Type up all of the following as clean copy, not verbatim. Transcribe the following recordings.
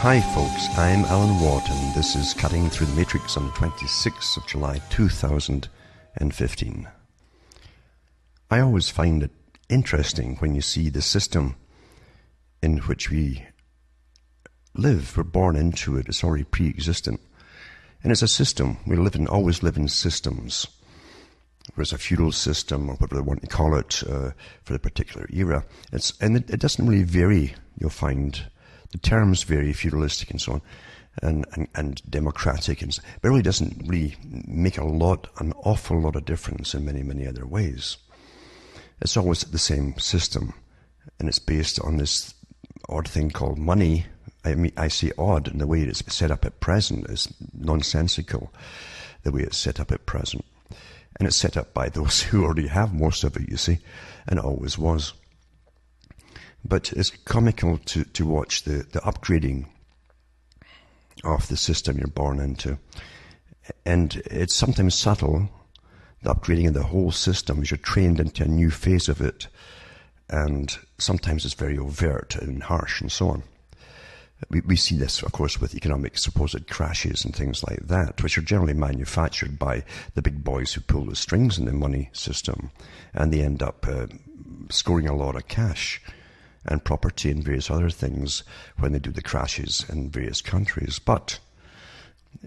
Hi folks, I'm Alan Watt and this is Cutting Through the Matrix on the 26th of July 2015. I always find it interesting when you see the system in which we live. We're born into it, it's already pre-existent. And it's a system. We always live in systems. There's a feudal system, or whatever they want to call it, for the particular era. It doesn't really vary, you'll find. The terms vary, feudalistic and so on, and democratic, but it really doesn't really make an awful lot of difference in many, many other ways. It's always the same system, and it's based on this odd thing called money. I say odd, and the way it's set up at present is nonsensical, the way it's set up at present. And it's set up by those who already have most of it, you see, and it always was. But it's comical to watch the upgrading of the system you're born into. And it's sometimes subtle, the upgrading of the whole system, as you're trained into a new phase of it. And sometimes it's very overt and harsh and so on. We see this, of course, with economic supposed crashes and things like that, which are generally manufactured by the big boys who pull the strings in the money system. And they end up scoring a lot of cash and property and various other things when they do the crashes in various countries. But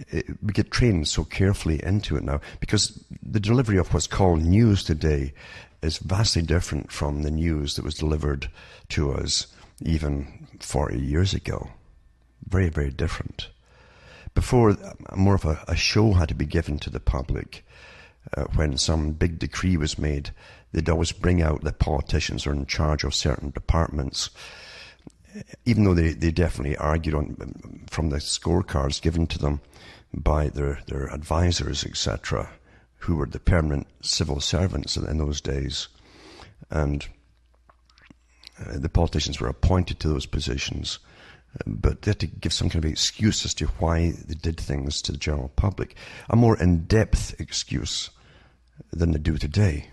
we get trained so carefully into it now, because the delivery of what's called news today is vastly different from the news that was delivered to us even 40 years ago. Very, very different. Before, more of a show had to be given to the public. When some big decree was made, they'd always bring out the politicians who are in charge of certain departments, even though they definitely argued from the scorecards given to them by their advisors, etc., who were the permanent civil servants in those days. And the politicians were appointed to those positions, but they had to give some kind of excuse as to why they did things to the general public. A more in-depth excuse than they do today.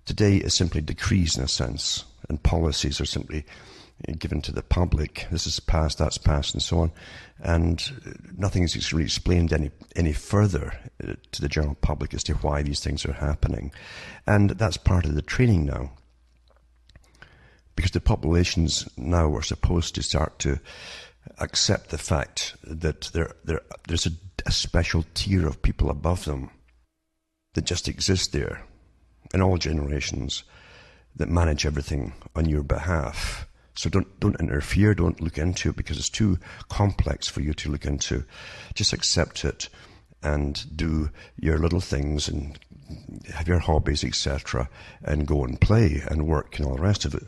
Today is simply decrees in a sense, and policies are simply given to the public. This is passed, that's passed, and so on. And nothing is really explained any further to the general public as to why these things are happening. And that's part of the training now. Because the populations now are supposed to start to accept the fact that there's a special tier of people above them that just exist there in all generations that manage everything on your behalf. So don't interfere, don't look into it, because it's too complex for you to look into. Just accept it and do your little things and have your hobbies, etc., and go and play and work and all the rest of it.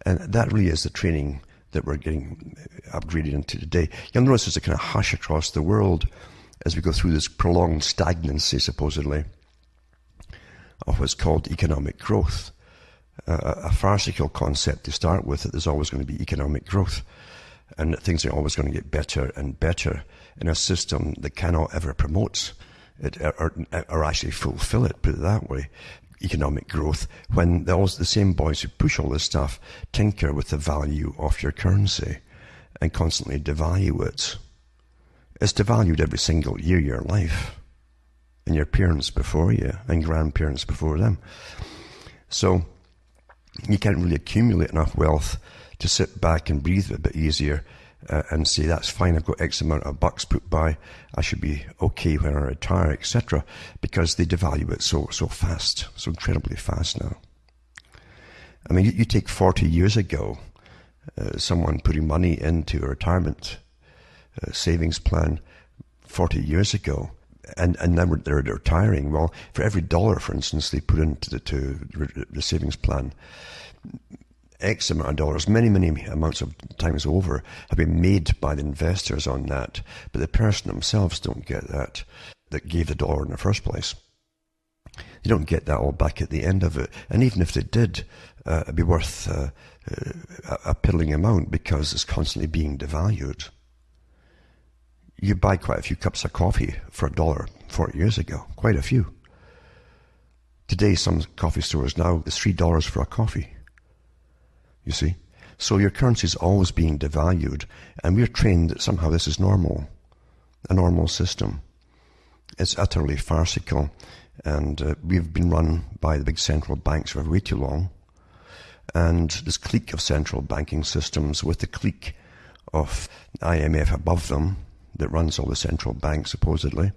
And that really is the training that we're getting upgraded into today. You'll notice there's a kind of hush across the world as we go through this prolonged stagnancy, supposedly, of what's called economic growth. A farcical concept to start with, that there's always going to be economic growth and that things are always going to get better and better in a system that cannot ever promote it or actually fulfill it, put it that way, economic growth, when the same boys who push all this stuff tinker with the value of your currency and constantly devalue it. It's devalued every single year of your life, and your parents before you and grandparents before them. So you can't really accumulate enough wealth to sit back and breathe a bit easier and say, that's fine, I've got X amount of bucks put by, I should be okay when I retire, etc., because they devalue it so fast, so incredibly fast now. I mean, you take 40 years ago, someone putting money into a retirement savings plan 40 years ago, and now they're retiring. Well, for every dollar, for instance, they put into the savings plan, X amount of dollars, many, many amounts of times over, have been made by the investors on that. But the person themselves don't get that gave the dollar in the first place. They don't get that all back at the end of it. And even if they did, it'd be worth a piddling amount, because it's constantly being devalued. You buy quite a few cups of coffee for $1 40 years ago, quite a few. Today, some coffee stores now, it's $3 for a coffee. You see? So your currency is always being devalued, and we're trained that somehow this is normal, a normal system. It's utterly farcical, and we've been run by the big central banks for way too long. And this clique of central banking systems with the clique of IMF above them that runs all the central banks supposedly,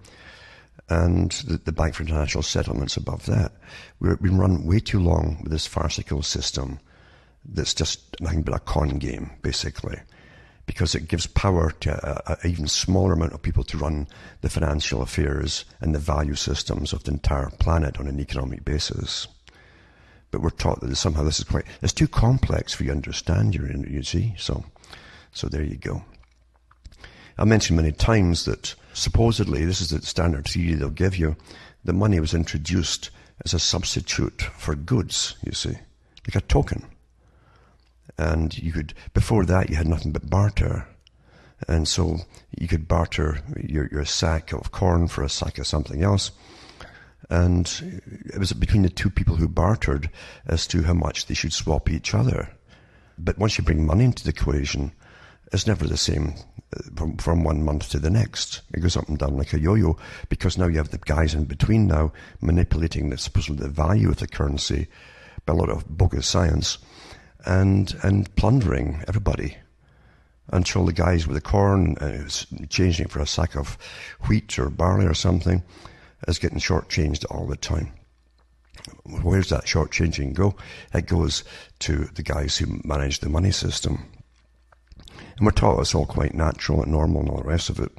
and the Bank for International Settlements above that. We've been run way too long with this farcical system that's just nothing but a con game, basically, because it gives power to an even smaller amount of people to run the financial affairs and the value systems of the entire planet on an economic basis. But we're taught that somehow this is it's too complex for you to understand, you see. So there you go. I mentioned many times that supposedly, this is the standard theory they'll give you, the money was introduced as a substitute for goods, you see, like a token. And before that, you had nothing but barter. And so you could barter your sack of corn for a sack of something else. And it was between the two people who bartered as to how much they should swap each other. But once you bring money into the equation, it's never the same from 1 month to the next. It goes up and down like a yo-yo, because now you have the guys in between now manipulating supposedly the value of the currency by a lot of bogus science and plundering everybody until the guys with the corn changing it for a sack of wheat or barley or something is getting shortchanged all the time. Where's that shortchanging go? It goes to the guys who manage the money system. And we're taught it's all quite natural and normal and all the rest of it.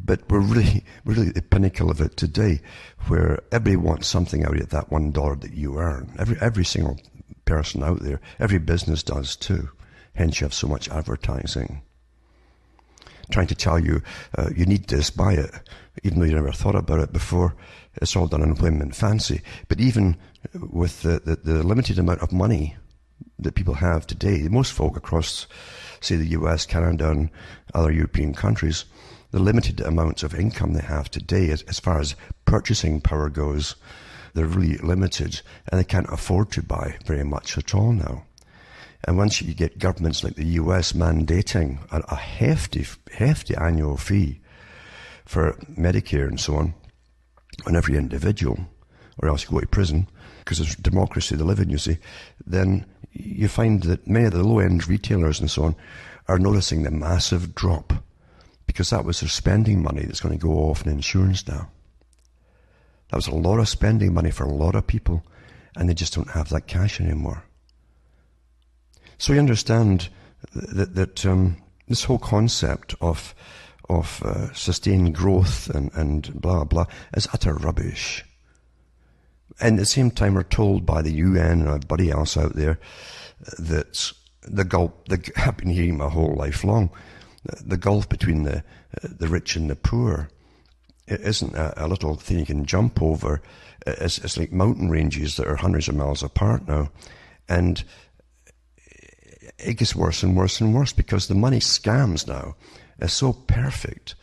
But we're really at the pinnacle of it today, where everybody wants something out of that $1 that you earn. Every single person out there, every business does too. Hence you have so much advertising trying to tell you, you need this, buy it, even though you never thought about it before. It's all done in whim and fancy. But even with the limited amount of money that people have today, most folk across, say, the US, Canada, and other European countries, the limited amounts of income they have today, as far as purchasing power goes, they're really limited, and they can't afford to buy very much at all now. And once you get governments like the US mandating a hefty annual fee for Medicare and so on every individual, or else you go to prison, because it's democracy they live in, you see, then you find that many of the low-end retailers and so on are noticing the massive drop, because that was their spending money that's going to go off in insurance now. That was a lot of spending money for a lot of people, and they just don't have that cash anymore. So you understand that this whole concept of sustained growth and blah blah is utter rubbish. And at the same time, we're told by the UN and everybody else out there that I've been hearing my whole life long, the gulf between the rich and the poor, it isn't a little thing you can jump over. It's like mountain ranges that are hundreds of miles apart now. And it gets worse and worse and worse, because the money scams now is so perfect,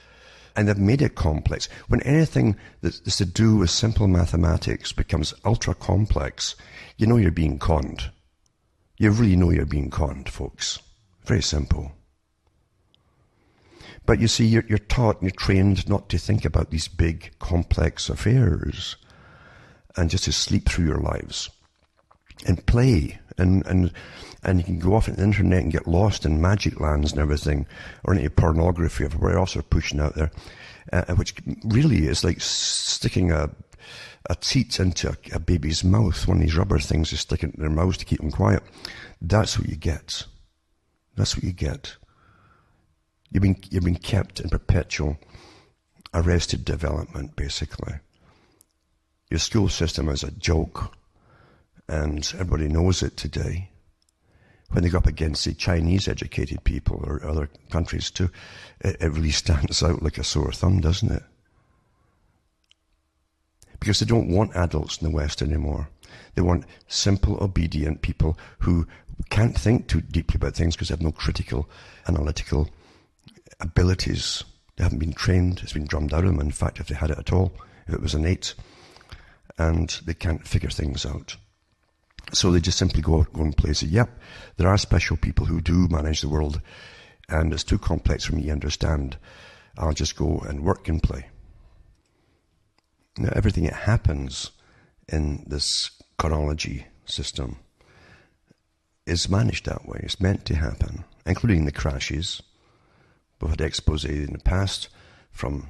and they've made it complex. When anything that's to do with simple mathematics becomes ultra complex, you know you're being conned. You really know you're being conned, folks. Very simple. But you see, you're taught and you're trained not to think about these big complex affairs, and just to sleep through your lives and play, and you can go off on the internet and get lost in magic lands and everything, or into pornography, or whatever else are pushing out there, which really is like sticking a teat into a baby's mouth, one of these rubber things they stick into their mouths to keep them quiet. That's what you get. That's what you get. You've been kept in perpetual arrested development, basically. Your school system is a joke, and everybody knows it today. When they go up against the Chinese educated people or other countries too, it really stands out like a sore thumb, doesn't it? Because they don't want adults in the West anymore. They want simple, obedient people who can't think too deeply about things because they have no critical, analytical abilities. They haven't been trained. It's been drummed out of them, in fact, if they had it at all, if it was innate. And they can't figure things out. So they just simply go and play. Say, yep, there are special people who do manage the world, and it's too complex for me to understand. I'll just go and work and play. Now, everything that happens in this chronology system is managed that way. It's meant to happen, including the crashes. We've had expose in the past from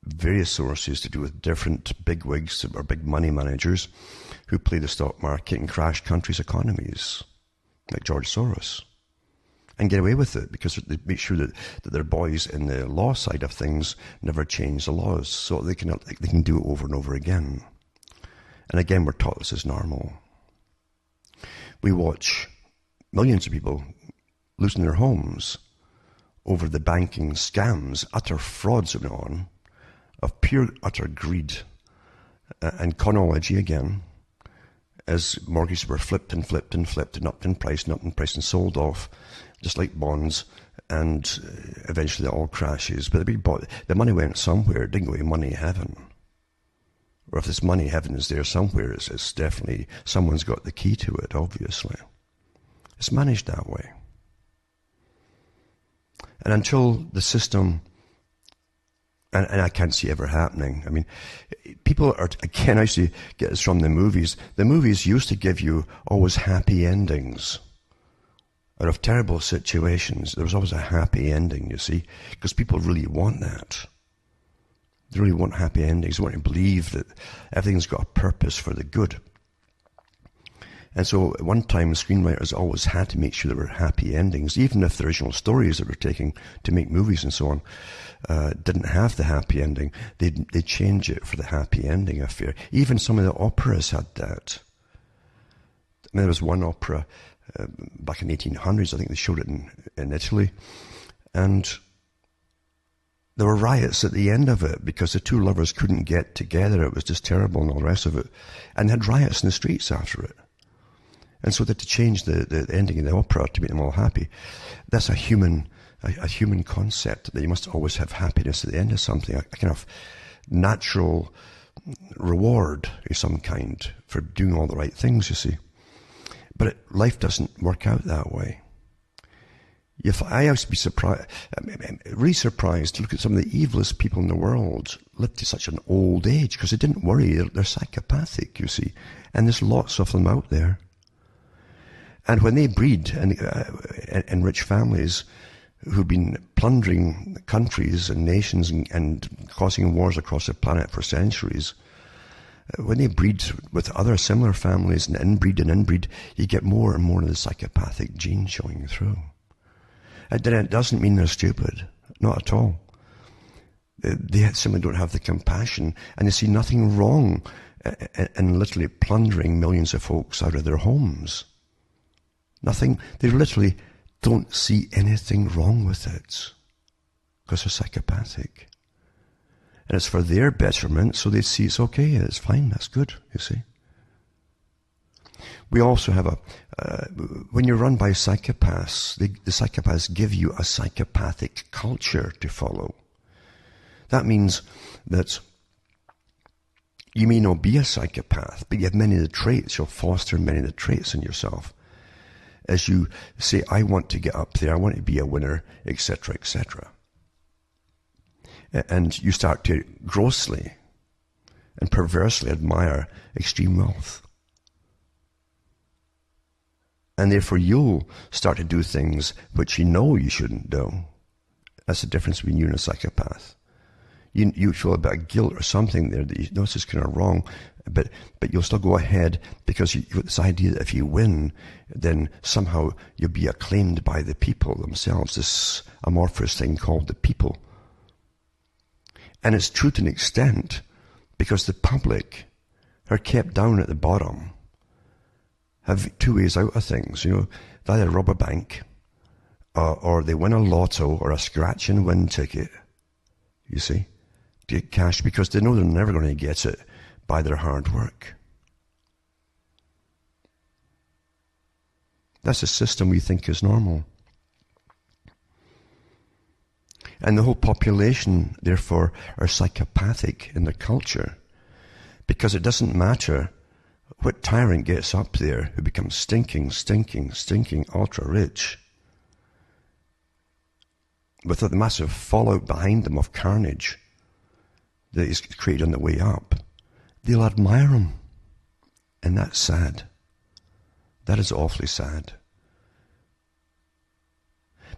various sources to do with different bigwigs or big money managers who play the stock market and crash countries' economies, like George Soros, and get away with it because they make sure that their boys in the law side of things never change the laws, so they can do it over and over again. And again, we're taught this is normal. We watch millions of people losing their homes over the banking scams, utter frauds going on, of pure, utter greed and chronology again, as mortgages were flipped and flipped and flipped and upped in price and sold off, just like bonds, and eventually it all crashes. But the money went somewhere, it didn't go to money heaven. Or if this money heaven is there somewhere, it's definitely, someone's got the key to it, obviously. It's managed that way. And until the system, and I can't see it ever happening. I mean, people are, again, I used to get this from the movies. The movies used to give you always happy endings. Out of terrible situations, there was always a happy ending, you see, because people really want that. They really want happy endings. They want to believe that everything's got a purpose for the good. And so at one time, screenwriters always had to make sure there were happy endings, even if the original stories that were taking to make movies and so on didn't have the happy ending. They'd change it for the happy ending affair. Even some of the operas had that. I mean, there was one opera back in the 1800s, I think they showed it in Italy, and there were riots at the end of it because the two lovers couldn't get together. It was just terrible and all the rest of it. And they had riots in the streets after it. And so they had to change the ending of the opera to make them all happy. That's a human concept, that you must always have happiness at the end of something, a kind of natural reward of some kind for doing all the right things, you see. But life doesn't work out that way. I used to be surprised, really surprised to look at some of the evilest people in the world live to such an old age, because they didn't worry. They're psychopathic, you see. And there's lots of them out there. And when they breed in rich families who've been plundering countries and nations and causing wars across the planet for centuries, when they breed with other similar families and inbreed, you get more and more of the psychopathic gene showing through. And then it doesn't mean they're stupid, not at all. They simply don't have the compassion, and they see nothing wrong in literally plundering millions of folks out of their homes. Nothing. They literally don't see anything wrong with it because they're psychopathic. And it's for their betterment, so they see it's okay, it's fine, that's good, you see. We also have when you're run by psychopaths, the psychopaths give you a psychopathic culture to follow. That means that you may not be a psychopath, but you have many of the traits, you'll foster many of the traits in yourself. As you say, I want to get up there, I want to be a winner, etc., etc. And you start to grossly and perversely admire extreme wealth. And therefore you'll start to do things which you know you shouldn't do. That's the difference between you and a psychopath. You feel a bit of guilt or something there that you know this is kind of wrong, but you'll still go ahead because you've got this idea that if you win, then somehow you'll be acclaimed by the people themselves, this amorphous thing called the people. And it's true to an extent, because the public are kept down at the bottom, have two ways out of things. You know, they either rob a bank, or they win a lotto or a scratch and win ticket, you see, to get cash, because they know they're never going to get it by their hard work. That's a system we think is normal. And the whole population, therefore, are psychopathic in their culture, because it doesn't matter What tyrant gets up there who becomes stinking, ultra rich, with the massive fallout behind them of carnage that is created on the way up? They'll admire him. And that's sad. That is awfully sad.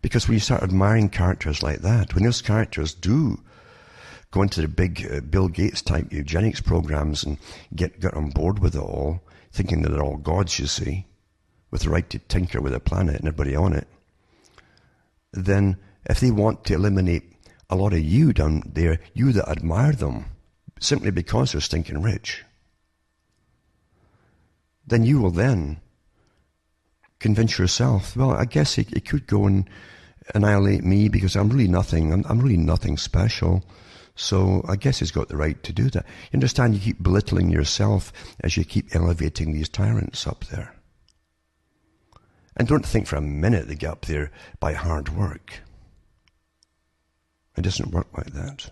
Because when you start admiring characters like that, when those characters do go into the big Bill Gates type eugenics programs and get on board with it all, thinking that they're all gods, you see, with the right to tinker with the planet and everybody on it, then if they want to eliminate a lot of you down there, you that admire them, simply because they're stinking rich, then you will then convince yourself, well, I guess he could go and annihilate me because I'm really nothing. I'm really nothing special. So I guess he's got the right to do that. You understand? You keep belittling yourself as you keep elevating these tyrants up there. And don't think for a minute they get up there by hard work. It doesn't work like that.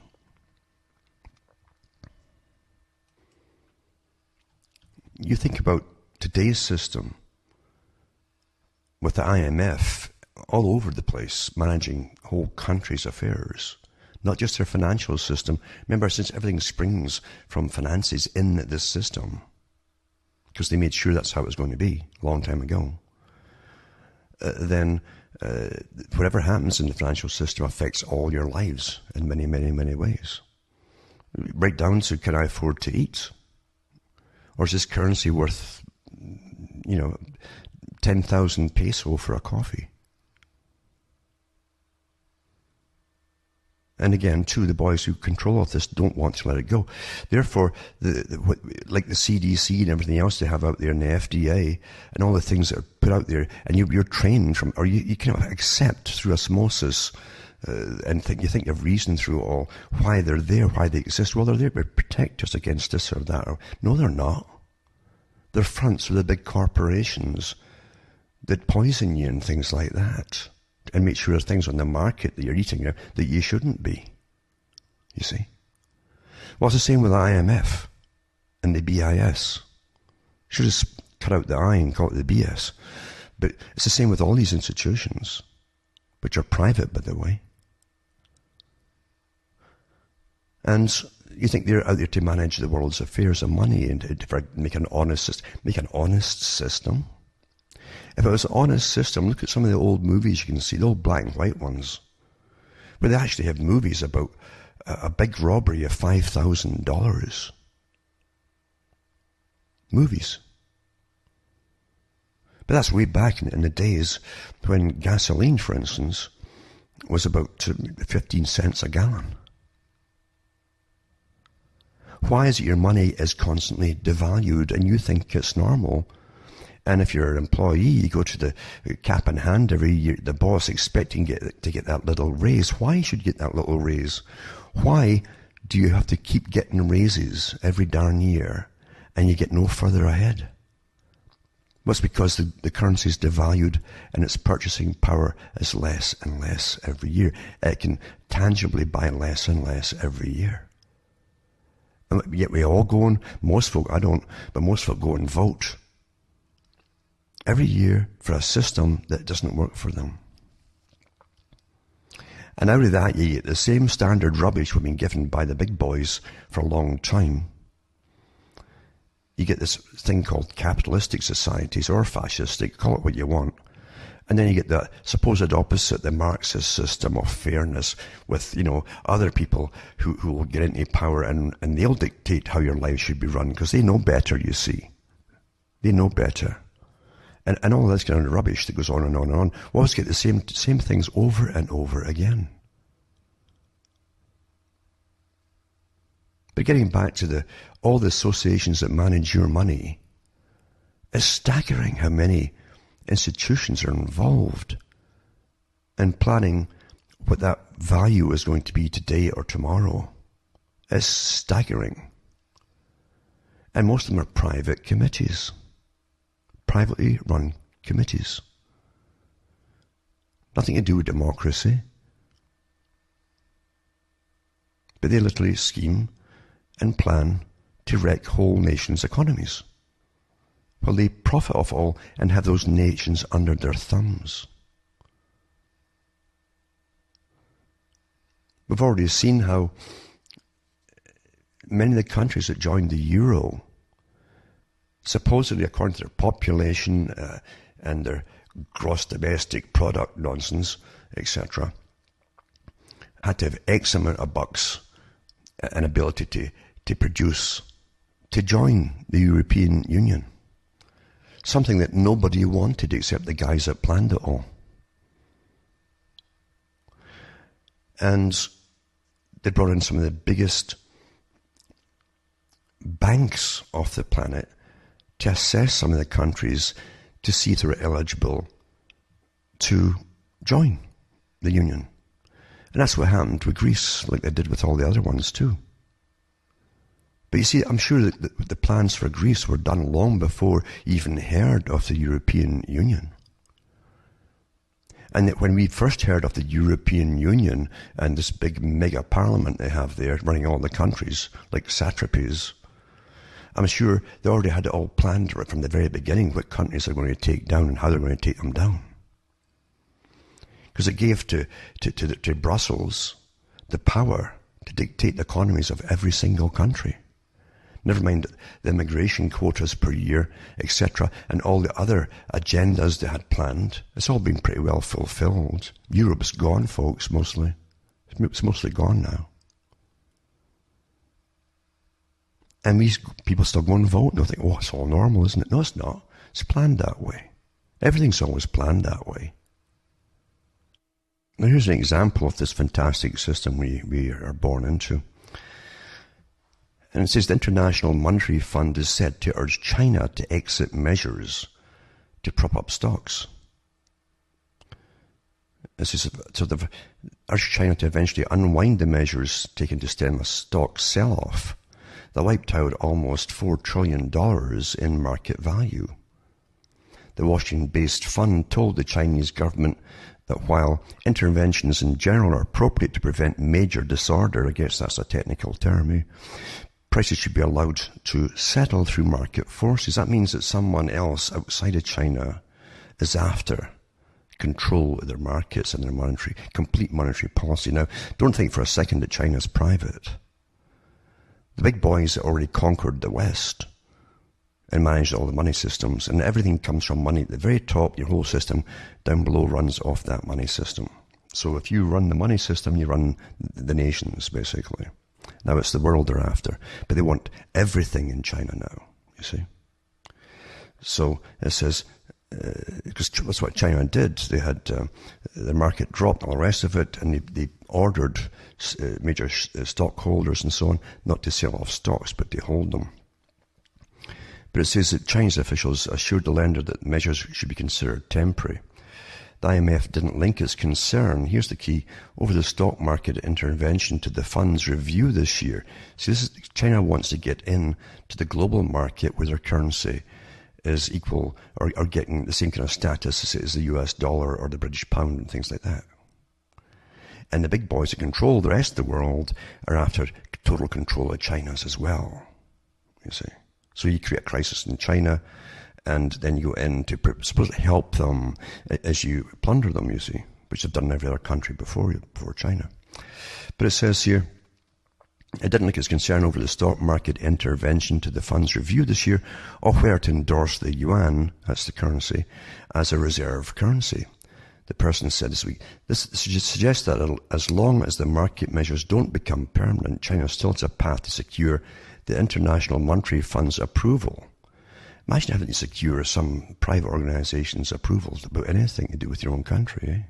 You think about today's system with the IMF all over the place, managing whole countries' affairs, not just their financial system. Remember, since everything springs from finances in this system, because they made sure that's how it was going to be a long time ago, then whatever happens in the financial system affects all your lives in many, many, many ways. Right down to, can I afford to eat? Or is this currency worth, 10,000 peso for a coffee? And again, too, the boys who control all this don't want to let it go. Therefore, like the CDC and everything else they have out there, and the FDA, and all the things that are put out there, and you're trained from, or you kind of accept through osmosis, and you think you've reasoned through it all, why they're there, why they exist. Well, they're there to protect us against this or that. No, they're not. They're fronts for the big corporations that poison you and things like that, and make sure there's things on the market that you're eating that you shouldn't be. You see? Well, it's the same with the IMF and the BIS. Should have cut out the I and call it the BS. But it's the same with all these institutions, which are private, by the way. And you think they're out there to manage the world's affairs and money and to make an honest system? If it was an honest system, look at some of the old movies you can see, the old black and white ones, where they actually have movies about a big robbery of $5,000. Movies. But that's way back in the days when gasoline, for instance, was about 15 cents a gallon. Why is it your money is constantly devalued and you think it's normal? And if you're an employee, you go to the cap in hand every year, the boss expecting to get that little raise. Why should you get that little raise? Why do you have to keep getting raises every darn year and you get no further ahead? Well, it's because the currency is devalued and its purchasing power is less and less every year. It can tangibly buy less and less every year. And yet we all go and, most folk, I don't, but most folk go and vote every year for a system that doesn't work for them. And out of that, you get the same standard rubbish we've been given by the big boys for a long time. You get this thing called capitalistic societies or fascistic, call it what you want. And then you get the supposed opposite, the Marxist system of fairness with, other people who will get into power and they'll dictate how your life should be run because they know better, you see. They know better. And all this kind of rubbish that goes on and on and on. We always get the same things over and over again. But getting back to all the associations that manage your money, it's staggering how many institutions are involved in planning what that value is going to be today or tomorrow. It's staggering. And most of them are private committees. Privately run committees. Nothing to do with democracy. But they literally scheme and plan to wreck whole nations' economies. while they profit off all and have those nations under their thumbs. We've already seen how many of the countries that joined the euro, supposedly according to their population and their gross domestic product nonsense, etc., had to have X amount of bucks and ability to produce to join the European Union. Something that nobody wanted except the guys that planned it all. And they brought in some of the biggest banks off the planet to assess some of the countries to see if they were eligible to join the Union. And that's what happened with Greece, like they did with all the other ones too. But you see, I'm sure that the plans for Greece were done long before you even heard of the European Union. And that when we first heard of the European Union and this big mega parliament they have there running all the countries, like satrapies, I'm sure they already had it all planned right from the very beginning, what countries they're going to take down and how they're going to take them down. Because it gave to Brussels the power to dictate the economies of every single country. Never mind the immigration quotas per year, etc., and all the other agendas they had planned. It's all been pretty well fulfilled. Europe's gone, folks, mostly. It's mostly gone now. And these people still go and vote. They'll think, oh, it's all normal, isn't it? No, it's not. It's planned that way. Everything's always planned that way. Now, here's an example of this fantastic system we are born into. And it says the International Monetary Fund is said to urge China to exit measures to prop up stocks. It says, so they've urged China to eventually unwind the measures taken to stem a stock sell-off that wiped out almost $4 trillion in market value. The Washington-based fund told the Chinese government that while interventions in general are appropriate to prevent major disorder, I guess that's a technical term, prices should be allowed to settle through market forces. That means that someone else outside of China is after control of their markets and their complete monetary policy. Now, don't think for a second that China's private. The big boys already conquered the West and managed all the money systems, and everything comes from money. At the very top, your whole system down below runs off that money system. So if you run the money system, you run the nations, basically. Now it's the world they're after, but they want everything in China now, you see. So it says, because that's what China did. They had the market dropped, all the rest of it, and they ordered major stockholders and so on not to sell off stocks, but to hold them. But it says that Chinese officials assured the lender that measures should be considered temporary. The IMF didn't link its concern, here's the key, over the stock market intervention to the fund's review this year. See, China wants to get in to the global market where their currency is equal or getting the same kind of status as the US dollar or the British pound and things like that. And the big boys that control the rest of the world are after total control of China's as well, you see. So you create a crisis in China, and then you go in to supposedly help them as you plunder them, you see, which they've done in every other country before China. But it says here, it didn't look its concern over the stock market intervention to the fund's review this year, or where to endorse the yuan, that's the currency, as a reserve currency. The person said this week, this suggests that as long as the market measures don't become permanent, China still has a path to secure the International Monetary Fund's approval. Imagine having to secure some private organization's approvals about anything to do with your own country,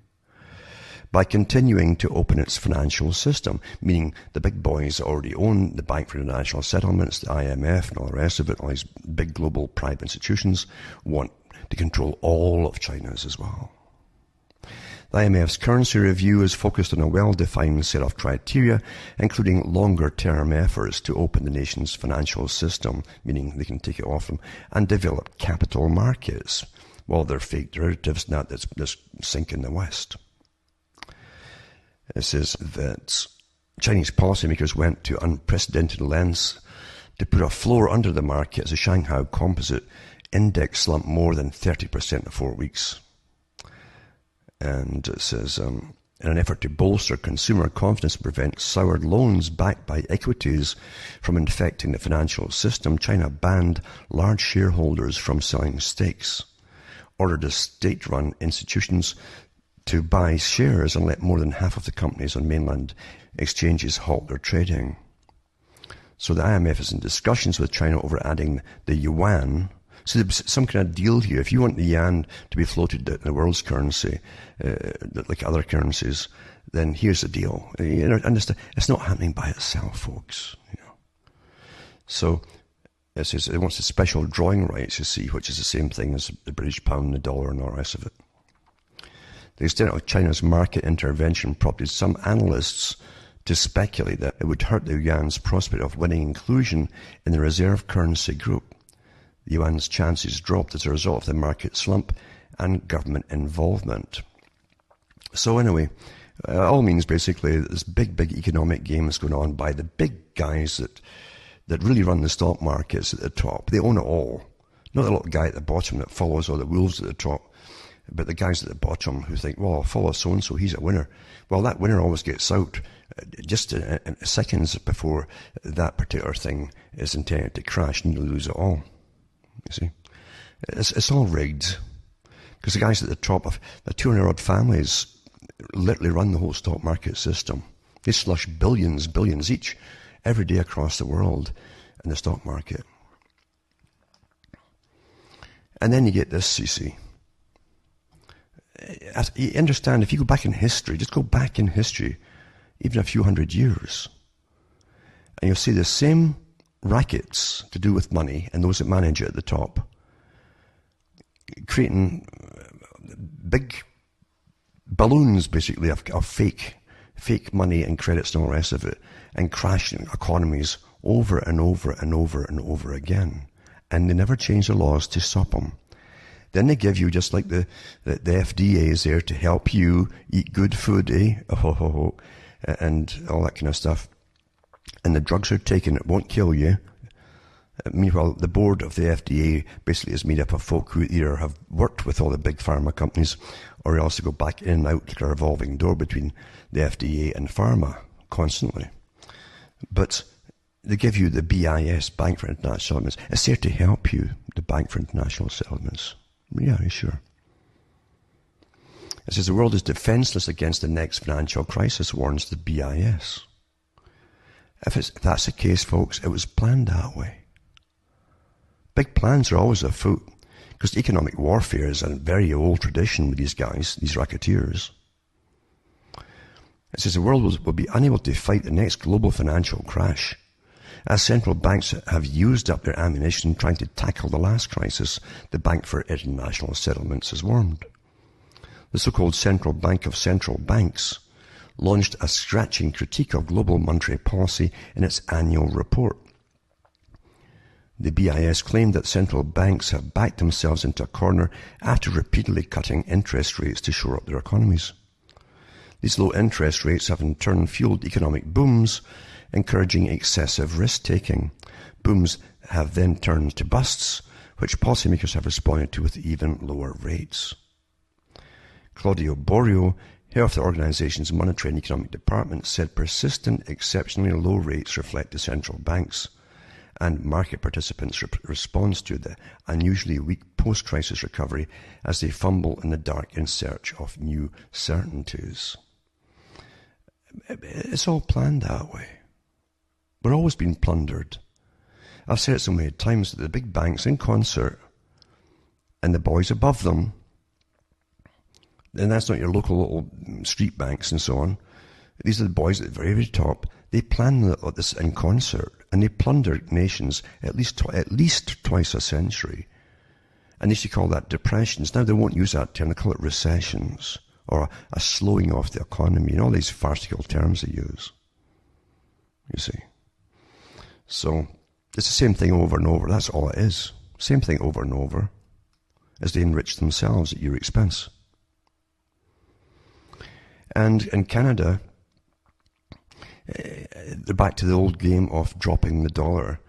by continuing to open its financial system, meaning the big boys already own the Bank for International Settlements, the IMF and all the rest of it, all these big global private institutions want to control all of China's as well. The IMF's currency review is focused on a well-defined set of criteria, including longer-term efforts to open the nation's financial system, meaning they can take it off them, and develop capital markets, while their fake derivatives not that's sink in the West. It says that Chinese policymakers went to unprecedented lengths to put a floor under the market as the Shanghai Composite index slumped more than 30% in 4 weeks. And it says, in an effort to bolster consumer confidence and prevent soured loans backed by equities from infecting the financial system, China banned large shareholders from selling stakes, ordered the state-run institutions to buy shares and let more than half of the companies on mainland exchanges halt their trading. So the IMF is in discussions with China over adding the yuan. So there's some kind of deal here. If you want the yuan to be floated in the world's currency, like other currencies, then here's the deal. And it's not happening by itself, folks. So it says it wants the special drawing rights, you see, which is the same thing as the British pound, the dollar, and all the rest of it. The extent of China's market intervention prompted some analysts to speculate that it would hurt the yuan's prospect of winning inclusion in the reserve currency group. The yuan's chances dropped as a result of the market slump and government involvement. So anyway, all means basically this big economic game is going on by the big guys that really run the stock markets at the top. They own it all. Not the little guy at the bottom that follows all the wolves at the top, but the guys at the bottom who think, well, I'll follow so-and-so, he's a winner. Well, that winner always gets out just seconds before that particular thing is intended to crash and you lose it all. You see, it's all rigged because the guys at the top of the 200-odd families literally run the whole stock market system. They slush billions each every day across the world in the stock market. And then you get this, you see. You understand, if you go back in history, just go back in history, even a few hundred years, and you'll see the same rackets to do with money and those that manage it at the top, creating big balloons, basically, of fake money and credits and all the rest of it, and crashing economies over and over and over and over again. And they never change the laws to stop them. Then they give you, just like the FDA is there to help you eat good food, and all that kind of stuff. And the drugs are taken, it won't kill you. Meanwhile, the board of the FDA basically is made up of folk who either have worked with all the big pharma companies or they also go back in and out like a revolving door between the FDA and pharma constantly. But they give you the BIS, Bank for International Settlements. It's there to help you, the Bank for International Settlements. Yeah, sure. It says the world is defenseless against the next financial crisis, warns the BIS. If that's the case, folks, it was planned that way. Big plans are always afoot, because economic warfare is a very old tradition with these guys, these racketeers. It says the world will be unable to fight the next global financial crash, as central banks have used up their ammunition trying to tackle the last crisis. The Bank for International Settlements has warned. The so-called Central Bank of Central Banks launched a scratching critique of global monetary policy in its annual report. The BIS claimed that central banks have backed themselves into a corner after repeatedly cutting interest rates to shore up their economies. These low interest rates have in turn fueled economic booms, encouraging excessive risk-taking. Booms have then turned to busts, which policymakers have responded to with even lower rates. Claudio Borio, head of the organization's Monetary and Economic Department, said persistent, exceptionally low rates reflect the central banks and market participants' response to the unusually weak post-crisis recovery as they fumble in the dark in search of new certainties. It's all planned that way. We're always being plundered. I've said it so many times that the big banks in concert and the boys above them, and that's not your local little street banks and so on, these are the boys at the very, very top. They plan this in concert and they plunder nations at least twice a century. And they used to call that depressions. Now they won't use that term, they call it recessions or a slowing off the economy and all these farcical terms they use. You see. So it's the same thing over and over. That's all it is. Same thing over and over as they enrich themselves at your expense. And in Canada, they're back to the old game of dropping the dollar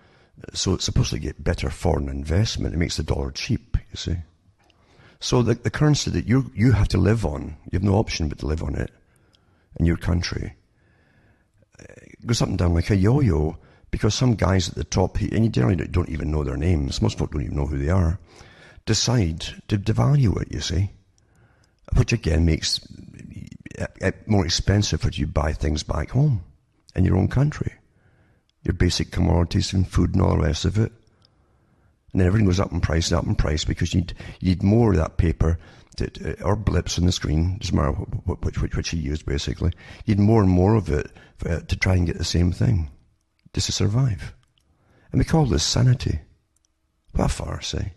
So it's supposed to get better foreign investment. It makes the dollar cheap, you see. So the currency that you have to live on, you have no option but to live on it in your country, it goes up and down like a yo-yo, because some guys at the top, and you generally don't even know their names, most folk don't even know who they are, decide to devalue it, you see. Which again makes it more expensive for you to buy things back home in your own country. Your basic commodities and food and all the rest of it. And then everything goes up in price because you need more of that paper or blips on the screen, doesn't matter which you use basically. You need more and more of it to try and get the same thing, just to survive. And we call this sanity. What a farce, eh?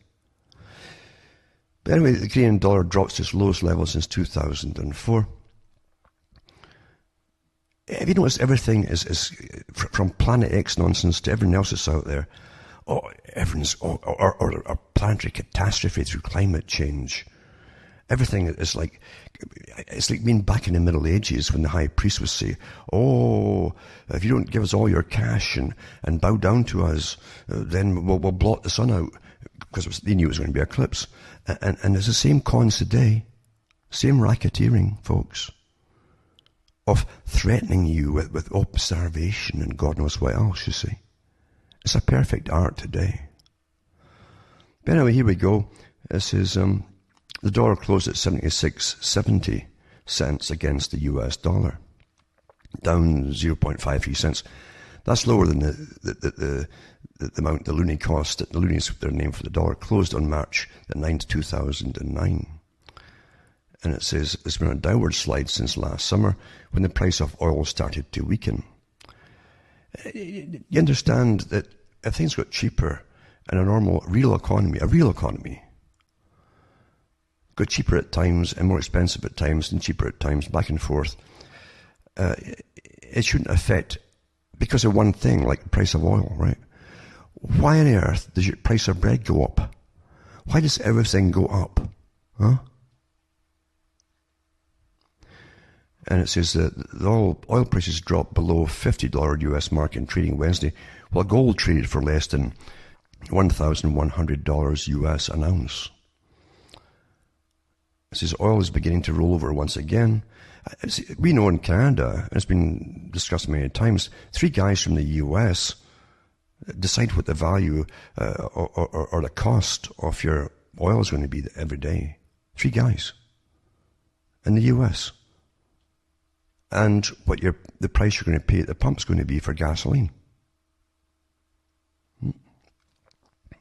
But anyway, the Canadian dollar drops to its lowest level since 2004. Have you noticed everything is from Planet X nonsense to everything else that's out there? Everything's or planetary catastrophe through climate change. Everything is like, it's like being back in the Middle Ages when the high priest would say, if you don't give us all your cash and bow down to us, then we'll blot the sun out, because they knew it was going to be an eclipse. And it's the same cons today, same racketeering, folks, of threatening you with starvation and God knows what else, you see. It's a perfect art today. But anyway, here we go. This is, the dollar closed at 76.70 cents against the US dollar, down 0.53 cents. That's lower than the amount the loonie cost. The loonie is their name for the dollar, closed on March the 9th, 2009. And it says it's been a downward slide since last summer when the price of oil started to weaken. You understand that if things got cheaper in a real economy, got cheaper at times and more expensive at times and cheaper at times, back and forth, it shouldn't affect, because of one thing, like the price of oil, right? Why on earth does your price of bread go up? Why does everything go up? Huh? And it says that the oil prices dropped below $50 US mark in trading Wednesday, while gold traded for less than $1,100 US an ounce. It says oil is beginning to roll over once again. We know in Canada, it's been discussed many times, 3 guys from the US decide what the value or the cost of your oil is going to be every day. 3 guys in the US. And what the price you're going to pay at the pump is going to be for gasoline.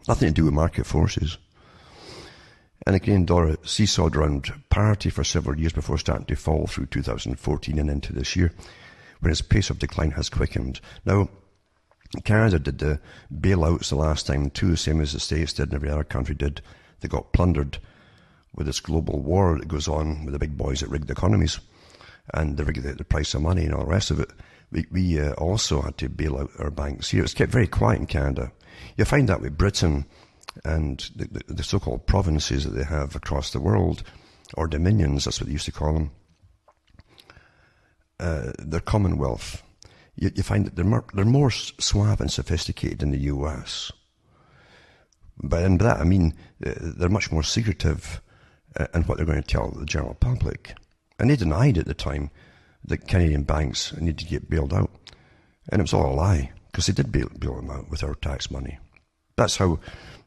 Nothing to do with market forces. And the Canadian dollar seesawed around parity for several years before starting to fall through 2014 and into this year, when its pace of decline has quickened. Now, Canada did the bailouts the last time too, same as the States did and every other country did. They got plundered with this global war that goes on with the big boys that rigged economies. And they regulate the price of money and all the rest of it. We also had to bail out our banks here. It's kept very quiet in Canada. You'll find that with Britain and the so-called provinces that they have across the world, or dominions, that's what they used to call them, their commonwealth. You find that they're more suave and sophisticated than the US. But by that I mean they're much more secretive in what they're going to tell the general public. And they denied at the time that Canadian banks needed to get bailed out. And it was all a lie, because they did bail them out with our tax money. That's how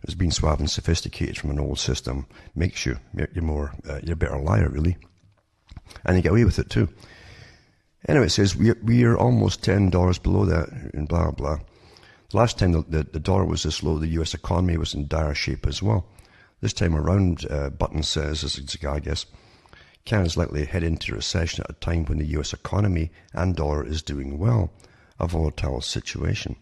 it's being suave and sophisticated from an old system makes you. You're a better liar, really. And you get away with it too. Anyway, it says we are almost $10 below that, and blah, blah. Last time the dollar was this low, the US economy was in dire shape as well. This time around, Button says, this is a guy, I guess, Canada's likely to head into recession at a time when the US economy and dollar is doing well, a volatile situation.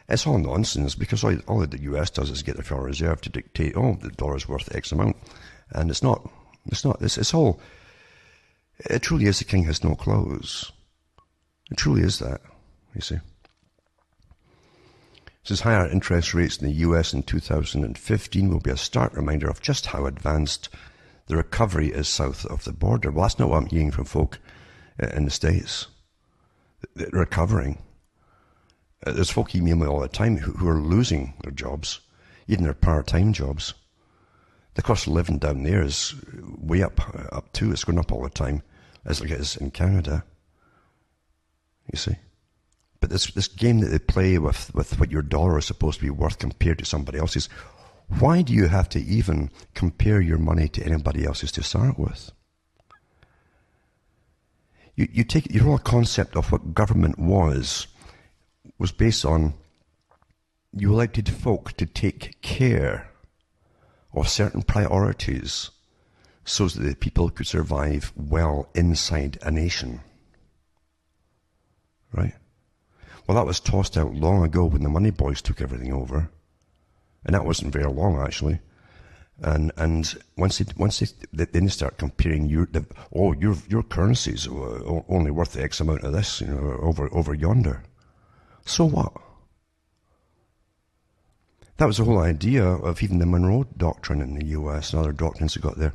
It's all nonsense, because all that the US does is get the Federal Reserve to dictate, the dollar's worth X amount. And it's not. It's all, it truly is the king has no clothes. It truly is that, you see. It says higher interest rates in the US in 2015 will be a stark reminder of just how advanced the recovery is south of the border. Well, that's not what I'm hearing from folk in the States. They're recovering. There's folk email me all the time who are losing their jobs, even their part-time jobs. The cost of living down there is way up too. It's going up all the time, as like it is in Canada. You see? But this game that they play with what your dollar is supposed to be worth compared to somebody else's, why do you have to even compare your money to anybody else's to start with? You take your whole concept of what government was based on you elected folk to take care of certain priorities so that the people could survive well inside a nation. Right? Well, that was tossed out long ago when the money boys took everything over. And that wasn't very long, actually. And once they start comparing your currency's only worth X amount of this, over yonder. So what? That was the whole idea of even the Monroe Doctrine in the US and other doctrines that got there.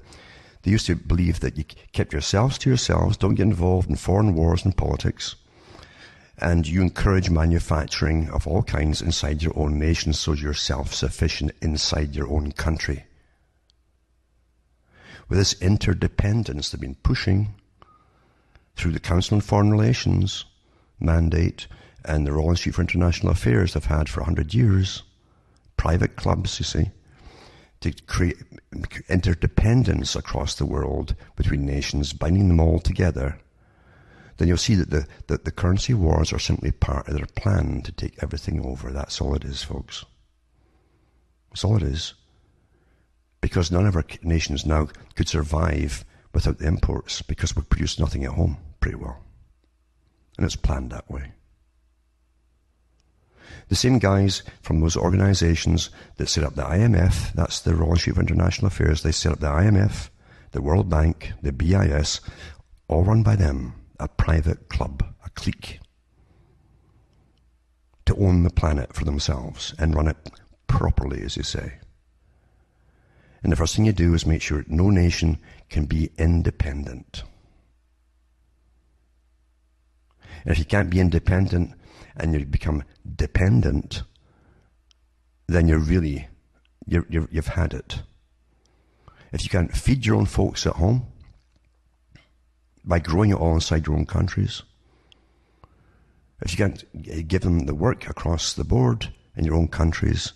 They used to believe that you kept yourselves to yourselves, don't get involved in foreign wars and politics, and you encourage manufacturing of all kinds inside your own nation so you're self-sufficient inside your own country. With this interdependence they've been pushing through the Council on Foreign Relations mandate and the Royal Institute for International Affairs they've had for 100 years, private clubs, you see, to create interdependence across the world between nations, binding them all together, then you'll see that the currency wars are simply part of their plan to take everything over. That's all it is, folks. That's all it is. Because none of our nations now could survive without the imports, because we produce nothing at home pretty well. And it's planned that way. The same guys from those organizations that set up the IMF, that's the Royal Institute for International Affairs, they set up the IMF, the World Bank, the BIS, all run by them, a private club, a clique, to own the planet for themselves and run it properly, as they say. And the first thing you do is make sure no nation can be independent. And if you can't be independent and you become dependent, then you've had it. If you can't feed your own folks at home by growing it all inside your own countries, if you can't give them the work across the board in your own countries,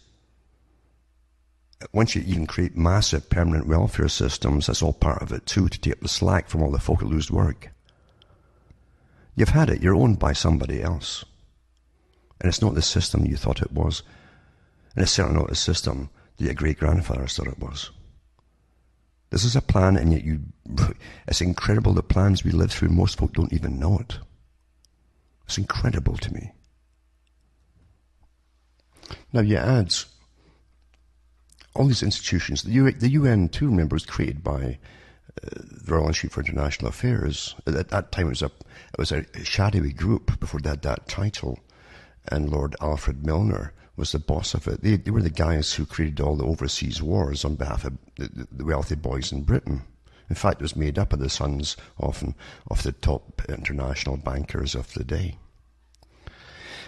once you even create massive permanent welfare systems, that's all part of it too, to take up the slack from all the folk who lose work. You've had it. You're owned by somebody else. And it's not the system you thought it was. And it's certainly not the system that your great-grandfathers thought it was. This is a plan, and yet it's incredible the plans we live through. Most folk don't even know it. It's incredible to me. Now you add all these institutions. The UN, too, remember, was created by the Royal Institute for International Affairs. At that time, it was a shadowy group before they had that title. And Lord Alfred Milner was the boss of it. They were the guys who created all the overseas wars on behalf of the wealthy boys in Britain. In fact, it was made up of the sons often of the top international bankers of the day.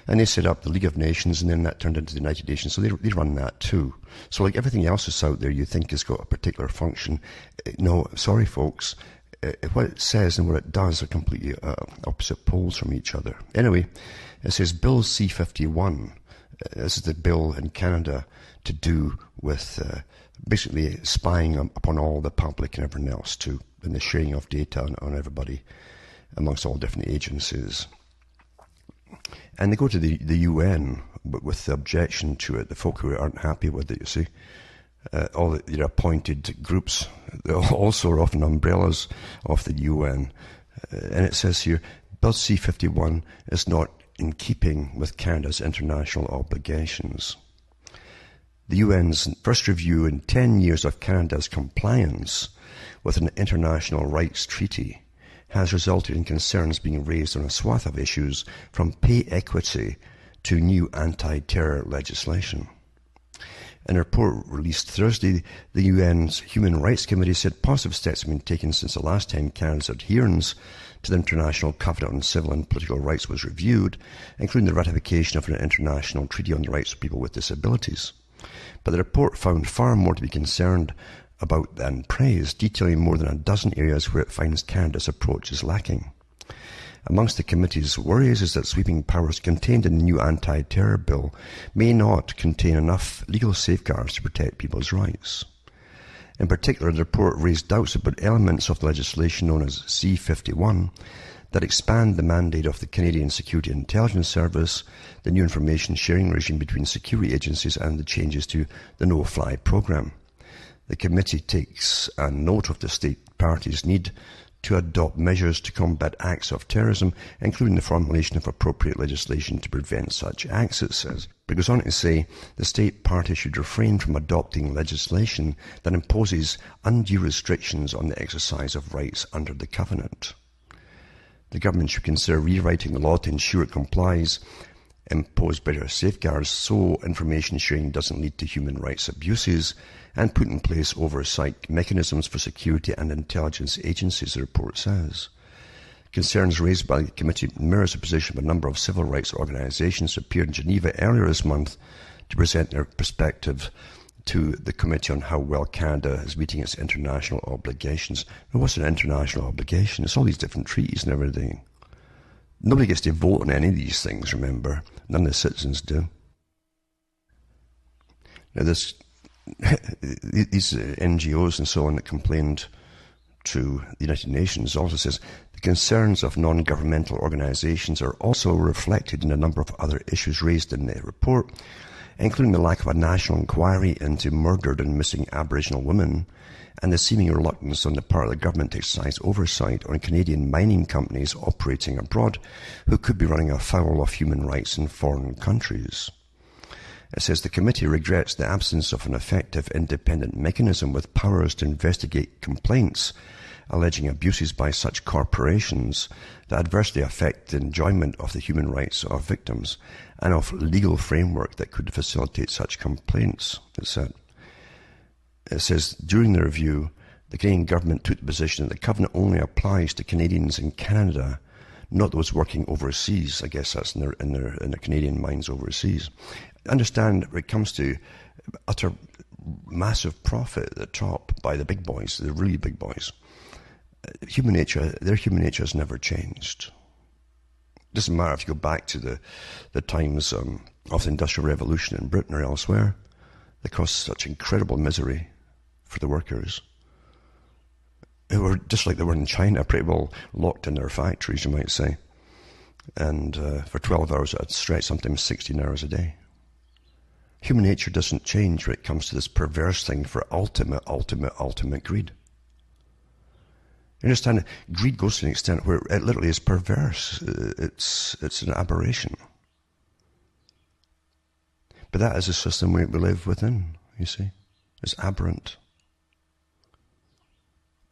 And they set up the League of Nations, and then that turned into the United Nations. So they run that too. So like everything else that's out there you think has got a particular function. No, sorry folks, what it says and what it does are completely opposite poles from each other. Anyway, it says Bill C-51. This is the bill in Canada to do with basically spying upon all the public and everyone else too, and the sharing of data on everybody amongst all different agencies. And they go to the UN with the objection to it, the folk who aren't happy with it, you see. All the appointed groups, they also are often umbrellas of the UN. And it says here, Bill C-51 is not in keeping with Canada's international obligations. The UN's first review in 10 years of Canada's compliance with an international rights treaty has resulted in concerns being raised on a swath of issues, from pay equity to new anti-terror legislation. In a report released Thursday, the UN's Human Rights Committee said positive steps have been taken since the last time Canada's adherence to the International Covenant on Civil and Political Rights was reviewed, including the ratification of an international treaty on the rights of people with disabilities. But the report found far more to be concerned about than praise, detailing more than a dozen areas where it finds Canada's approach is lacking. Amongst the committee's worries is that sweeping powers contained in the new anti-terror bill may not contain enough legal safeguards to protect people's rights. In particular, the report raised doubts about elements of the legislation known as C-51 that expand the mandate of the Canadian Security Intelligence Service, the new information sharing regime between security agencies, and the changes to the no-fly program. The committee takes a note of the state parties' need to adopt measures to combat acts of terrorism, including the formulation of appropriate legislation to prevent such acts, it says. But it goes on to say the state party should refrain from adopting legislation that imposes undue restrictions on the exercise of rights under the Covenant. The government should consider rewriting the law to ensure it complies, impose better safeguards so information sharing doesn't lead to human rights abuses, and put in place oversight mechanisms for security and intelligence agencies, the report says. Concerns raised by the committee mirrors the position of a number of civil rights organisations who appeared in Geneva earlier this month to present their perspective to the committee on how well Canada is meeting its international obligations. Now, what's an international obligation? It's all these different treaties and everything. Nobody gets to vote on any of these things, remember. None of the citizens do. Now, these NGOs and so on that complained to the United Nations also says the concerns of non-governmental organisations are also reflected in a number of other issues raised in the report, including the lack of a national inquiry into murdered and missing Aboriginal women and the seeming reluctance on the part of the government to exercise oversight on Canadian mining companies operating abroad who could be running afoul of human rights in foreign countries. It says the committee regrets the absence of an effective independent mechanism with powers to investigate complaints alleging abuses by such corporations that adversely affect the enjoyment of the human rights of victims and of legal framework that could facilitate such complaints, it said. It says, during the review, the Canadian government took the position that the covenant only applies to Canadians in Canada, not those working overseas. I guess that's in the Canadian mines overseas. Understand, when it comes to utter massive profit at the top by the big boys, the really big boys, their human nature has never changed. It doesn't matter if you go back to the times of the Industrial Revolution in Britain or elsewhere. They caused such incredible misery for the workers, who were just like they were in China, pretty well locked in their factories, you might say, and for 12 hours at a stretch, sometimes 16 hours a day. Human nature doesn't change when it comes to this perverse thing for ultimate greed. You understand? Greed goes to an extent where it literally is perverse. It's an aberration. But that is a system we live within, you see. It's aberrant.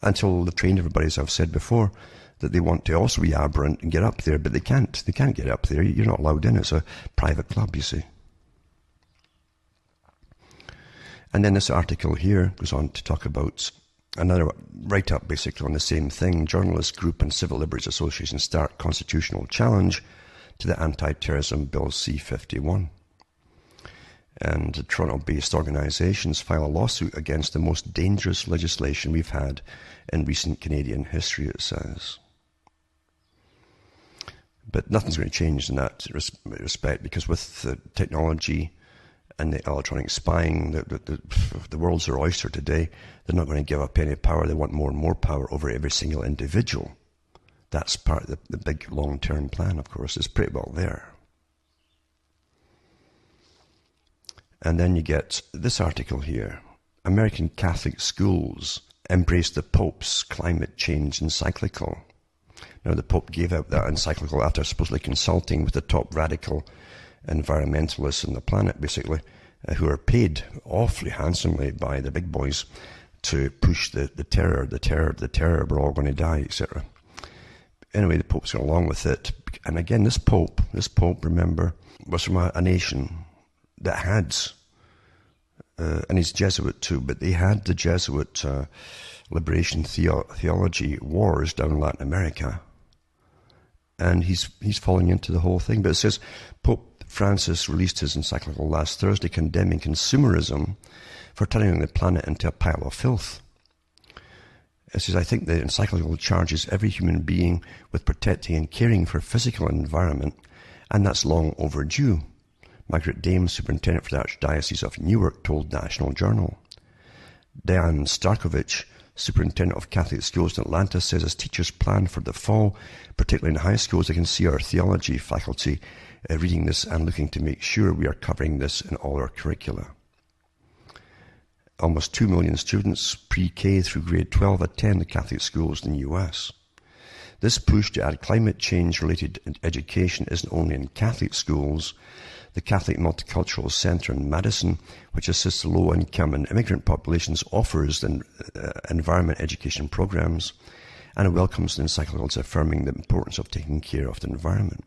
Until they've trained everybody, as I've said before, that they want to also be aberrant and get up there, but they can't. They can't get up there. You're not allowed in. It's a private club, you see. And then this article here goes on to talk about another write-up basically on the same thing. Journalist group and Civil Liberties Association start constitutional challenge to the anti-terrorism bill C-51. And Toronto-based organisations file a lawsuit against the most dangerous legislation we've had in recent Canadian history, it says. But nothing's going to change in that respect, because with the technology and the electronic spying, the world's their oyster today. They're not going to give up any power. They want more and more power over every single individual. That's part of the big long-term plan, of course. It's pretty well there. And then you get this article here. American Catholic schools embrace the Pope's climate change encyclical. Now, the Pope gave out that encyclical after supposedly consulting with the top radical environmentalists on the planet, basically, who are paid awfully handsomely by the big boys to push the terror, we're all going to die, etc. Anyway, the Pope's gone along with it. And again, this Pope, remember, was from a nation that had and he's Jesuit too, but they had the Jesuit liberation theology wars down in Latin America. And he's falling into the whole thing. But it says, Pope Francis released his encyclical last Thursday condemning consumerism for turning the planet into a pile of filth. It says, I think the encyclical charges every human being with protecting and caring for physical environment, and that's long overdue. Margaret Dame, superintendent for the Archdiocese of Newark, told National Journal. Diane Starkovich, superintendent of Catholic schools in Atlanta, says as teachers plan for the fall, particularly in high schools, they can see our theology faculty reading this and looking to make sure we are covering this in all our curricula. Almost 2 million students, pre-K through grade 12, attend the Catholic schools in the US. This push to add climate change-related education isn't only in Catholic schools. The Catholic Multicultural Center in Madison, which assists low-income and immigrant populations, offers environment education programs and welcomes the encyclicals affirming the importance of taking care of the environment.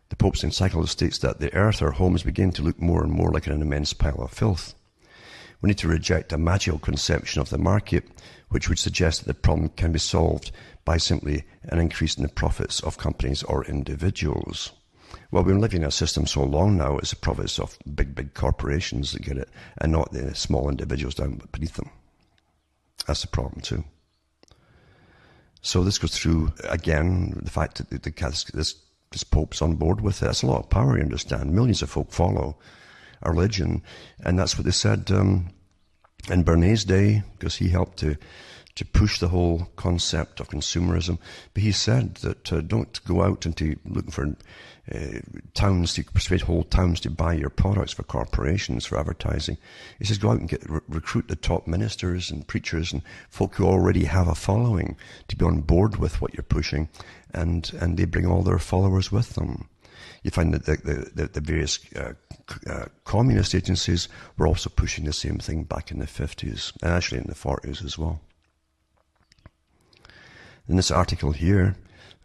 The Pope's encyclical states that the earth, our home, is beginning to look more and more like an immense pile of filth. We need to reject a magical conception of the market, which would suggest that the problem can be solved by simply an increase in the profits of companies or individuals. Well, we've been living in a system so long now, it's the profits of big corporations that get it, and not the small individuals down beneath them. That's the problem too. So this goes through, again, the fact that this Pope's on board with it. That's a lot of power, you understand. Millions of folk follow our religion, and that's what they said in Bernays' day, because he helped to push the whole concept of consumerism. But he said that don't go out into looking for towns to persuade whole towns to buy your products for corporations, for advertising. He says go out and recruit the top ministers and preachers and folk who already have a following to be on board with what you're pushing, and they bring all their followers with them. You find that the various communist agencies were also pushing the same thing back in the 50s, and actually in the 40s as well. In this article here,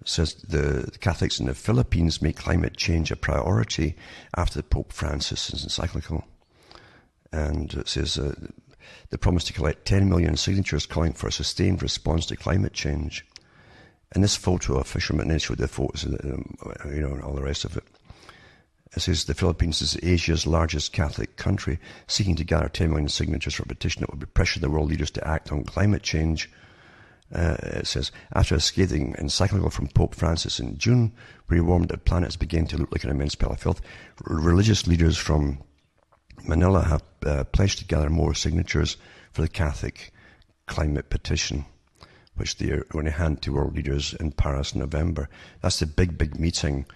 it says the Catholics in the Philippines make climate change a priority after the Pope Francis' encyclical. And it says they promise to collect 10 million signatures calling for a sustained response to climate change. And this photo of fishermen, they showed the photos, and all the rest of it. It says the Philippines is Asia's largest Catholic country, seeking to gather 10 million signatures for a petition that would be pressure the world leaders to act on climate change. It says, after a scathing encyclical from Pope Francis in June, where he warned that planets begin to look like an immense pile of filth, religious leaders from Manila have pledged to gather more signatures for the Catholic climate petition, which they are going to hand to world leaders in Paris in November. That's the big meeting.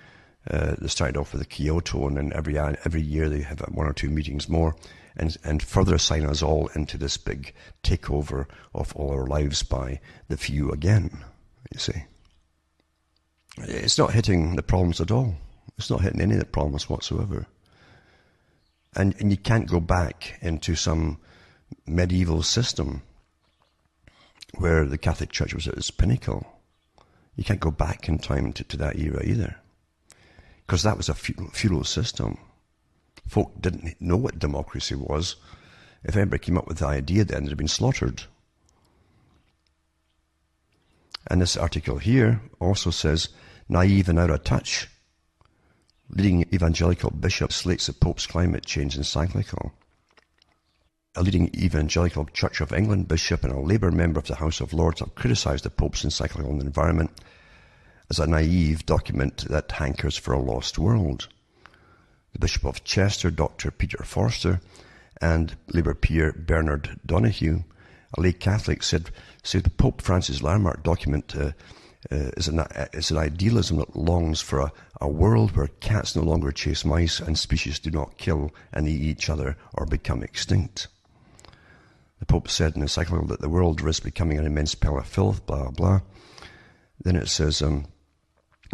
They started off with the Kyoto, and then every year they have one or two meetings more, and further sign us all into this big takeover of all our lives by the few again, you see. It's not hitting the problems at all. It's not hitting any of the problems whatsoever. And you can't go back into some medieval system where the Catholic Church was at its pinnacle. You can't go back in time to that era either, because that was a feudal system. Folk didn't know what democracy was. If anybody came up with the idea, then they'd have been slaughtered. And this article here also says, naive and out of touch. Leading evangelical bishop slates the Pope's climate change encyclical. A leading evangelical Church of England bishop and a Labour member of the House of Lords have criticised the Pope's encyclical on the environment as a naive document that hankers for a lost world. The Bishop of Chester, Dr. Peter Forster, and Labour peer Bernard Donoghue, a lay Catholic, said Pope Francis' landmark document is an idealism that longs for a world where cats no longer chase mice and species do not kill and eat each other or become extinct. The Pope said in the encyclical that the world risks becoming an immense pile of filth, blah, blah. Then it says,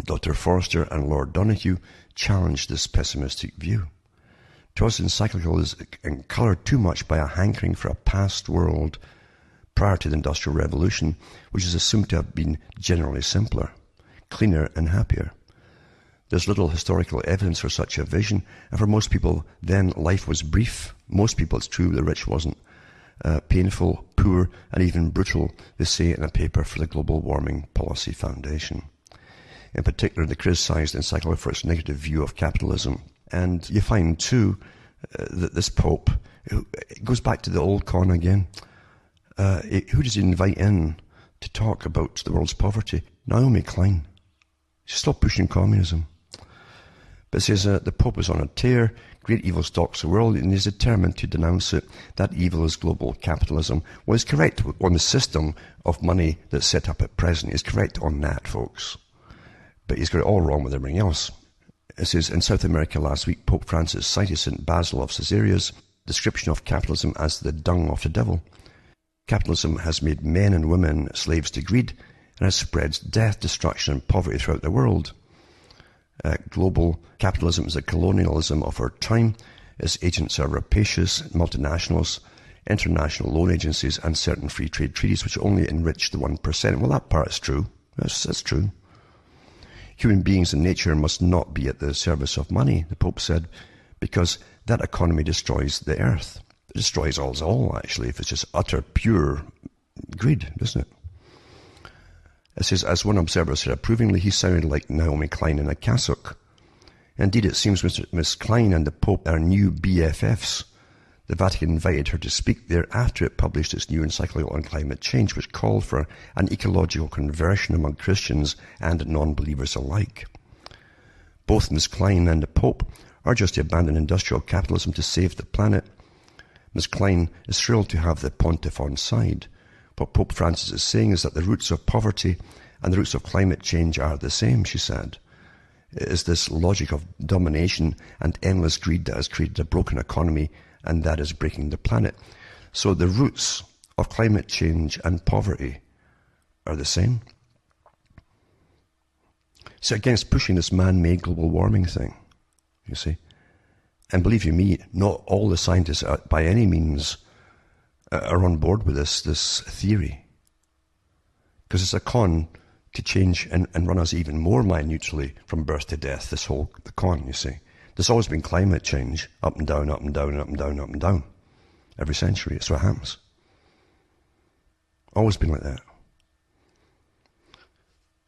Dr. Forster and Lord Donoghue challenged this pessimistic view. To us, encyclical is coloured too much by a hankering for a past world prior to the Industrial Revolution, which is assumed to have been generally simpler, cleaner and happier. There's little historical evidence for such a vision, and for most people then life was brief. Most people, it's true, the rich wasn't. Painful, poor, and even brutal, they say in a paper for the Global Warming Policy Foundation. In particular, they criticised the encyclical for its negative view of capitalism. And you find, too, that this Pope, it goes back to the old con again. Who does he invite in to talk about the world's poverty? Naomi Klein. Stop pushing communism. But it says the Pope is on a tear, great evil stalks the world, and is determined to denounce it. That evil is global capitalism. Well, he's correct on the system of money that's set up at present. He's correct on that, folks. But he's got it all wrong with everything else. It says, in South America last week, Pope Francis cited St. Basil of Caesarea's description of capitalism as the dung of the devil. Capitalism has made men and women slaves to greed and has spread death, destruction, and poverty throughout the world. Global capitalism is a colonialism of our time. Its agents are rapacious multinationals, international loan agencies, and certain free trade treaties which only enrich the 1%. Well, that part is true. That's true. Human beings and nature must not be at the service of money, the Pope said, because that economy destroys the earth. It destroys us all, actually, if it's just utter, pure greed, doesn't it? It says, as one observer said approvingly, he sounded like Naomi Klein in a cassock. Indeed, it seems Miss Klein and the Pope are new BFFs. The Vatican invited her to speak there after it published its new encyclical on climate change, which called for an ecological conversion among Christians and non-believers alike. Both Miss Klein and the Pope urge us to abandon industrial capitalism to save the planet. Miss Klein is thrilled to have the pontiff on side. What Pope Francis is saying is that the roots of poverty and the roots of climate change are the same, she said. It is this logic of domination and endless greed that has created a broken economy, and that is breaking the planet. So the roots of climate change and poverty are the same. So against pushing this man-made global warming thing, you see. And believe you me, not all the scientists by any means are on board with this theory. Because it's a con to change and run us even more minutely from birth to death, the con, you see. There's always been climate change, up and down, up and down, up and down, up and down. Every century, it's what happens. Always been like that.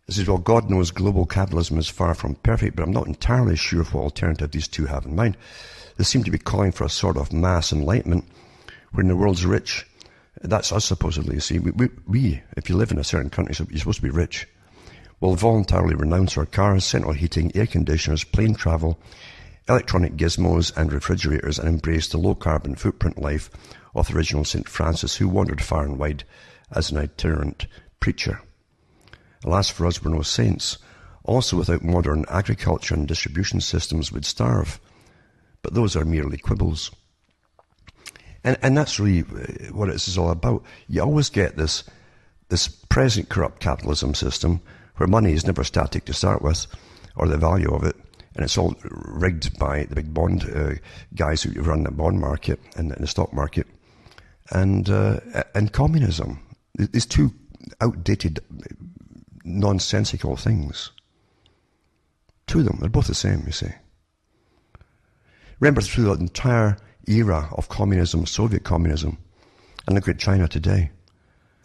It says, well, God knows global capitalism is far from perfect, but I'm not entirely sure of what alternative these two have in mind. They seem to be calling for a sort of mass enlightenment, when the world's rich. That's us, supposedly, you see. We, if you live in a certain country, you're supposed to be rich, will voluntarily renounce our cars, central heating, air conditioners, plane travel, electronic gizmos and refrigerators, and embrace the low-carbon footprint life of the original St. Francis, who wandered far and wide as an itinerant preacher. Alas, for us, we're no saints. Also, without modern agriculture and distribution systems, we'd starve. But those are merely quibbles. And that's really what this is all about. You always get this present corrupt capitalism system where money is never static to start with, or the value of it, and it's all rigged by the big bond guys who run the bond market and the stock market, and communism. These two outdated, nonsensical things. Two of them, they're both the same, you see. Remember, through the entire era of communism, Soviet communism, and look at China today,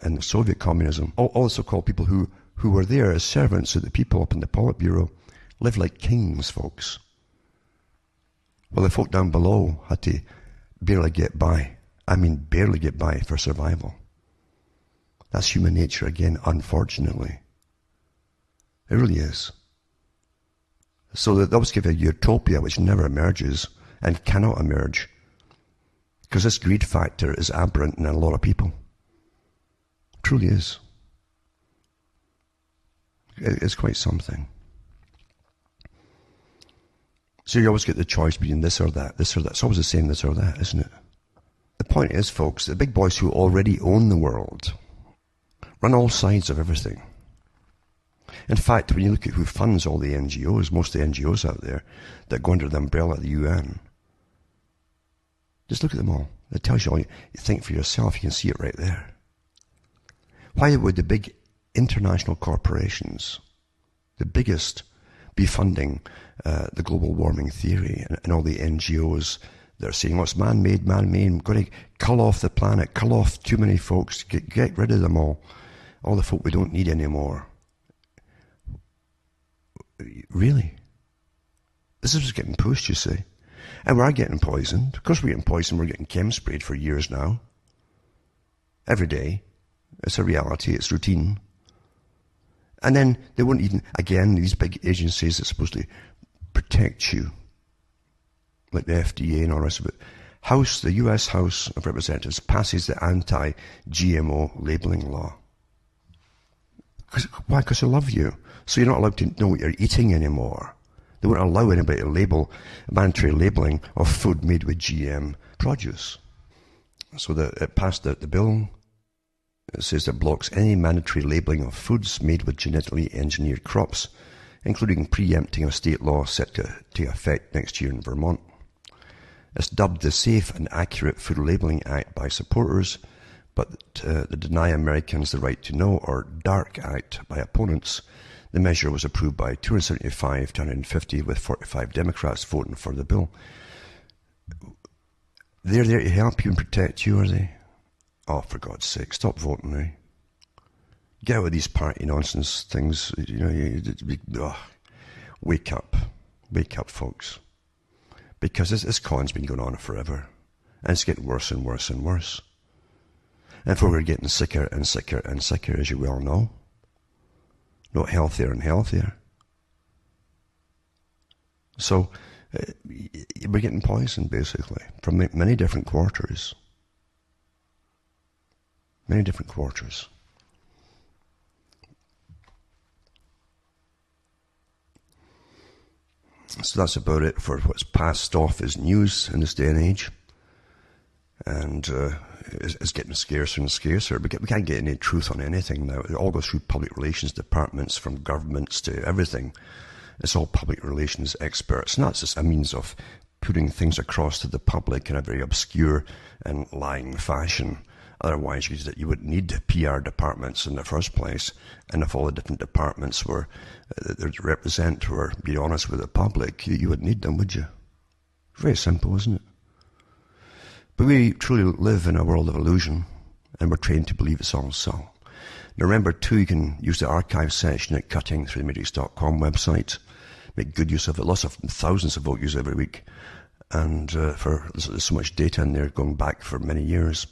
and Soviet communism, all the so-called people who were there as servants of the people up in the Politburo live like kings, folks. Well, the folk down below had to barely get by. I mean, barely get by for survival. That's human nature again, unfortunately. It really is. So that always give a utopia which never emerges and cannot emerge, because this greed factor is aberrant in a lot of people. It truly is. It's quite something. So you always get the choice between this or that, this or that. It's always the same, this or that, isn't it? The point is, folks, the big boys who already own the world run all sides of everything. In fact, when you look at who funds all the NGOs, most of the NGOs out there that go under the umbrella of the UN, just look at them all. It tells you all. You think for yourself, you can see it right there. Why would the big international corporations, the biggest, be funding the global warming theory and all the NGOs that are saying, it's man-made, we've got to cull off the planet, cull off too many folks, get rid of them all the folk we don't need anymore. Really? This is what's getting pushed, you see. And we are getting poisoned. Of course we're getting poisoned, we're getting chem sprayed for years now. Every day. It's a reality, it's routine. And then they won't even, again, these big agencies that are supposed to protect you, like the FDA and all the rest of it. The US House of Representatives passes the anti-GMO labeling law. Why? Because they love you. So you're not allowed to know what you're eating anymore. They won't allow anybody to label, mandatory labeling of food made with GM produce. So it passed the bill. It says it blocks any mandatory labeling of foods made with genetically engineered crops, including preempting a state law set to take effect next year in Vermont. It's dubbed the Safe and Accurate Food Labeling Act by supporters, but the Deny Americans the Right to Know, or DARK Act, by opponents. The measure was approved by 275 to 150, with 45 Democrats voting for the bill. They're there to help you and protect you, are they? Oh, for God's sake, stop voting now. Get out of these party nonsense things. Wake up. Wake up, folks. Because this con's been going on forever. And it's getting worse and worse and worse. And we're getting sicker and sicker and sicker, as you well know. Not healthier and healthier. So, we're getting poisoned, basically, from many different quarters. Many different quarters. So that's about it for what's passed off as news in this day and age. And it's getting scarcer and scarcer. We can't get any truth on anything now. It all goes through public relations departments, from governments to everything. It's all public relations experts. And that's just a means of putting things across to the public in a very obscure and lying fashion. Otherwise, you wouldn't need PR departments in the first place. And if all the different departments were be honest with the public, you wouldn't need them, would you? Very simple, isn't it? But we truly live in a world of illusion, and we're trained to believe it's all so. Now remember, too, you can use the archive section at cuttingthroughthematrix.com website. Make good use of it. Lots of thousands of folk use it every week. And there's so much data in there going back for many years.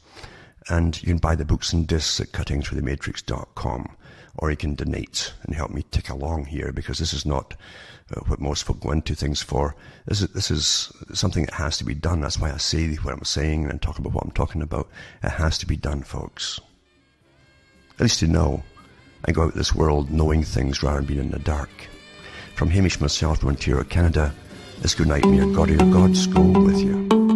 And you can buy the books and discs at cuttingthroughthematrix.com, or you can donate and help me tick along here, because this is not what most folk go into things for. This is something that has to be done. That's why I say what I'm saying and talk about what I'm talking about. It has to be done, folks. At least to know and go out this world knowing things rather than being in the dark. From Hamish myself from Ontario, Canada, it's good night. May your God or your gods go with you.